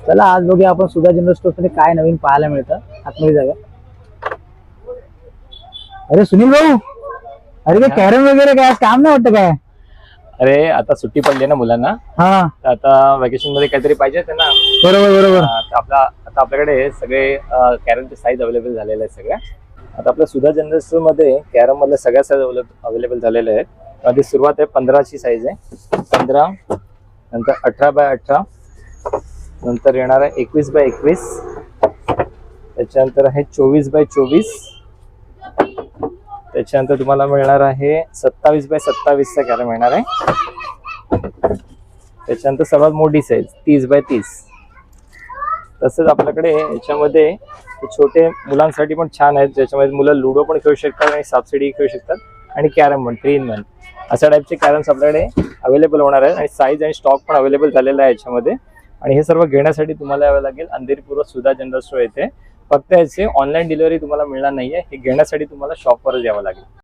चला आज बघूया आपण सुधा जनरल स्टोर मध्ये काय नवीन पाहायला मिळतं. आतमध्ये जाऊया. अरे सुनील भाऊ, अरे काय कॅरम वगैरे काय आज काम नाही वाटतं काय? अरे आता सुट्टी पडली ना मुलांना, हा तर आता वेकेशन मध्ये काहीतरी पाहिजे त्यांना. बरोबर बरोबर. तर आता आपल्याकडे सगळे कॅरमचे साईज अवेलेबल झालेले आहेत सगळ्या. आता आपल्या सुधा जनरल स्टोर मध्ये कॅरम मधल्या सगळ्या साईज अवेलेबल झालेल्या आहेत. मध्ये सुरुवात आहे 15ची साईज आहे, 15 नंतर 18x18, नंतर येणार आहे 21x21, त्याच्यानंतर आहे 24x24, त्याच्यानंतर तुम्हाला मिळणार आहे 27x27चा कॅरम मिळणार आहे. त्याच्यानंतर सर्वात मोठी साईज 30x30. तसंच आपल्याकडे याच्यामध्ये छोटे मुलांसाठी पण छान आहेत, ज्याच्यामध्ये मुलं लुडो पण खेळू शकतात आणि सापशिडी खेळू शकतात आणि कॅरम पण 3 in 1 अशा टाईपचे कॅरम्स आपल्याकडे अवेलेबल होणार आहेत. आणि साईज आणि स्टॉक पण अवेलेबल झालेला आहे याच्यामध्ये. आणि हे सर्व घेण्यासाठी तुम्हाला यावं लागेल अंधेरी पूर्व सुधा जनरल स्टोर येथे. फक्त याचे ऑनलाईन डिलिव्हरी तुम्हाला मिळणार नाहीये, हे घेण्यासाठी तुम्हाला शॉपवरच यावं लागेल.